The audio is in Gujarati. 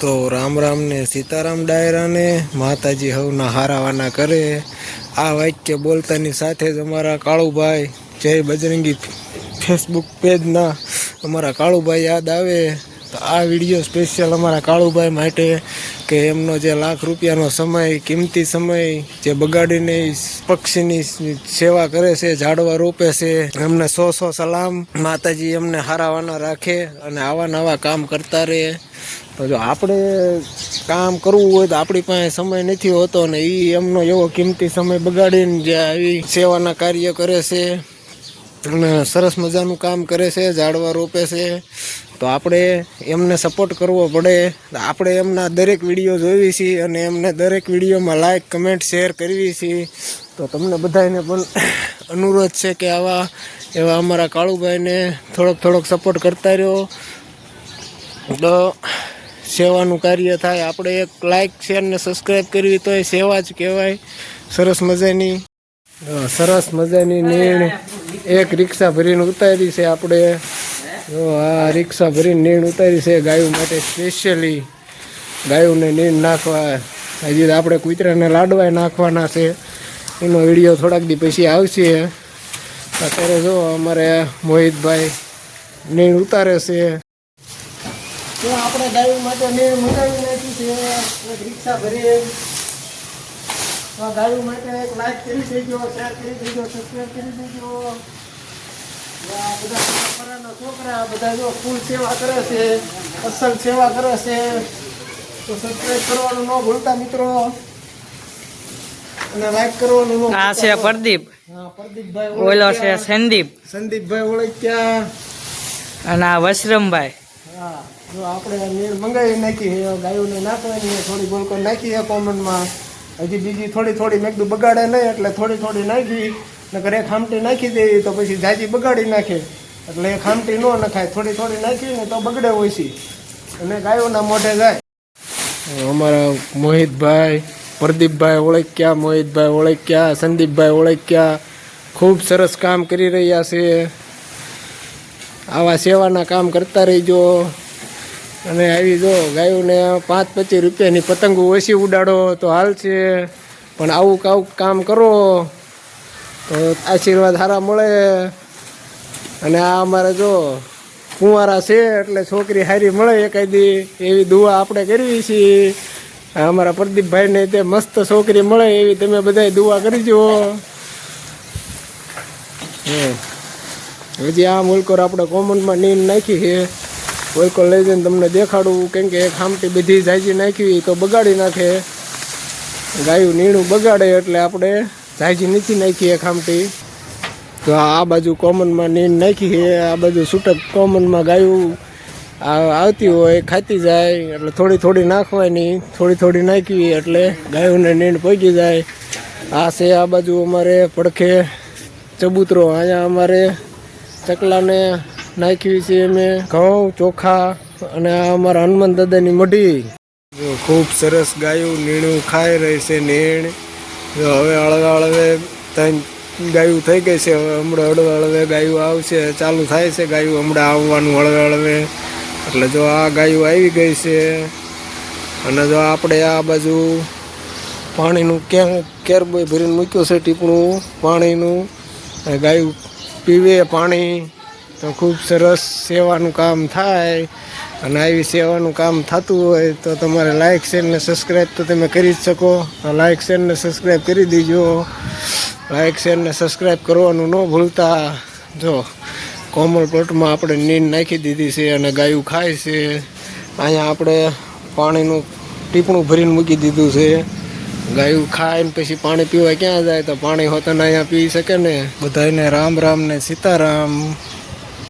તો રામ રામ ને સીતારામ ડાયરા ને માતાજી હવના હારાવાના કરે આ વાક્ય બોલતાની સાથે જ અમારા કાળુભાઈ જય બજરંગી ફેસબુક પેજના અમારા કાળુભાઈ યાદ આવે તો આ વિડીયો સ્પેશિયલ અમારા કાળુભાઈ માટે કે એમનો જે લાખ રૂપિયાનો સમય કિંમતી સમય જે બગાડીને પક્ષીની સેવા કરે છે, ઝાડવા રોપે છે, એમને 100 સલામ. માતાજી એમને હારાવાના રાખે અને આવા નવા કામ કરતા રહે. તો જો આપણે કામ કરવું હોય તો આપણી પાસે સમય નથી હોતો ને એ એમનો એવો કિંમતી સમય બગાડીને જે આવી સેવાના કાર્ય કરે છે અને સરસ મજાનું કામ કરે છે, ઝાડવા રોપે છે. તો આપણે એમને સપોર્ટ કરવો પડે. આપણે એમના દરેક વિડીયો જોઈ છીએ અને એમને દરેક વિડીયોમાં લાઈક કમેન્ટ શેર કરવી છીએ. તો તમને બધાને પણ અનુરોધ છે કે એવા અમારા કાળુભાઈને થોડોક સપોર્ટ કરતા રહ્યો તો સેવાનું કાર્ય થાય. આપણે એક લાઈક શેર ને સબસ્ક્રાઈબ કરવી તો એ સેવા જ કહેવાય. સરસ મજાની નીણ એક રિક્ષા ભરીને ઉતારી છે. આપણે જો આ રિક્ષા ભરીને નીણ ઉતારી છે ગાયો માટે સ્પેશિયલી. ગાયોને નીણ નાખવા હજી આપણે કૂતરાને લાડવાય નાખવાના છે. એનો વિડીયો થોડાક દી પછી આવશે. અત્યારે જો અમારે મોહિતભાઈ નીણ ઉતારે છે. તો આપણે ગાયો માટે નીણ મંગાવી નાખી છે એક રિક્ષા ભરી. ગાયો માટે એક લાઈક કરી દેજો, શેર કરી દેજો, સબસ્ક્રાઈબ કરી દેજો. બધા છોકરા બધા જો ફૂલ સેવા કરે છે, અસલ સેવા કરે છે. તો સબસ્ક્રાઈબ કરવાનું ન ભૂલતા મિત્રો અને લાઈક કરવાનું. આ છે પ્રદીપ. હા, પ્રદીપભાઈ. ઓલો છે સંદીપભાઈ ઓળખ્યા. અને આ વશરમભાઈ. હા, જો આપણે નીર મંગાવી નાખી ગાયોને નાખવાની થોડી ગોળકો નાખી કોમનમાં. હજી બીજી થોડી મેં કીધું બગાડે નહીં એટલે થોડી નાખી. નકર એક ખામટી નાખી દેવી તો પછી જાજી બગાડી નાખે એટલે એ ખામટી ન નખાય. થોડી નાખી ને તો બગડે હોય છે અને ગાયોના મોઢે જાય. અમારા મોહિતભાઈ, પ્રદીપભાઈ ઓળખ્યા, સંદીપભાઈ ઓળખ્યા. ખૂબ સરસ કામ કરી રહ્યા છે. આવા સેવાના કામ કરતા રહીજો. અને આવી જો ગાયોને 5-25 રૂપિયાની પતંગો ઓછી ઉડાડો તો હાલ છે, પણ આવું કામ કરો તો આશીર્વાદ સારા મળે. અને આ અમારે જો કુંવારા છે એટલે છોકરી સારી મળે એકાદી એવી દુઆ આપણે કરવી છીએ. અમારા પ્રદીપભાઈને તે મસ્ત છોકરી મળે એવી તમે બધાય દુઆ કરજો. હજી આ મુલકોર આપણે કોમનમાં નીંદ નાખી છે. મુલકોર લઈ જઈને તમને દેખાડું, કેમ કે એક ખામટી બધી જાજી નાખી તો બગાડી નાખે. ગાયું નીણું બગાડે એટલે આપણે જાજી નથી નાખી એક ખામટી. તો આ બાજુ કોમનમાં નીંદ નાખી છે. આ બાજુ છૂટક કોમનમાં ગાયું આવતી હોય ખાતી જાય એટલે થોડી નાખવાની. થોડી નાખવી એટલે ગાયોને નીંદ પહોંચી જાય. આ છે આ બાજુ અમારે પડખે ચબૂતરો. અહીંયા અમારે ચકલાને નાખવી છે અમે ઘઉં ચોખા. અને આ અમારા હનુમાન દાદાની મઢી. જો ખૂબ સરસ ગાયું નીણું ખાઈ રહી છે. નીણ જો હવે હળવે 3 ગાયું થઈ ગઈ છે. હવે હમણાં હળવે ગાયું આવશે, ચાલુ થાય છે ગાયું હમણાં આવવાનું હળવે. એટલે જો આ ગાયું આવી ગઈ છે. અને જો આપણે આ બાજુ પાણીનું કેરબોય ભરીને મૂક્યું છે, ટીપણું પાણીનું. ગાયું પીવે પાણી તો ખૂબ સરસ સેવાનું કામ થાય. અને આવી સેવાનું કામ થતું હોય તો તમારે લાઈક શેર ને સબસ્ક્રાઈબ તો તમે કરી જ શકો. તો લાઈક શેર ને સબસ્ક્રાઈબ કરી દીજો. લાઈક શેર ને સબસ્ક્રાઈબ કરવાનું ન ભૂલતા. જો કોમળ પ્લોટમાં આપણે નીંદ નાખી દીધી છે અને ગાયું ખાય છે. અહીંયા આપણે પાણીનું ટીપણું ભરીને મૂકી દીધું છે. ગાયું ખાય ને પછી પાણી પીવા ક્યાં જાય? તો પાણી હોતા અહીંયા પી શકે ને. બધાને રામ રામ ને સીતારામ.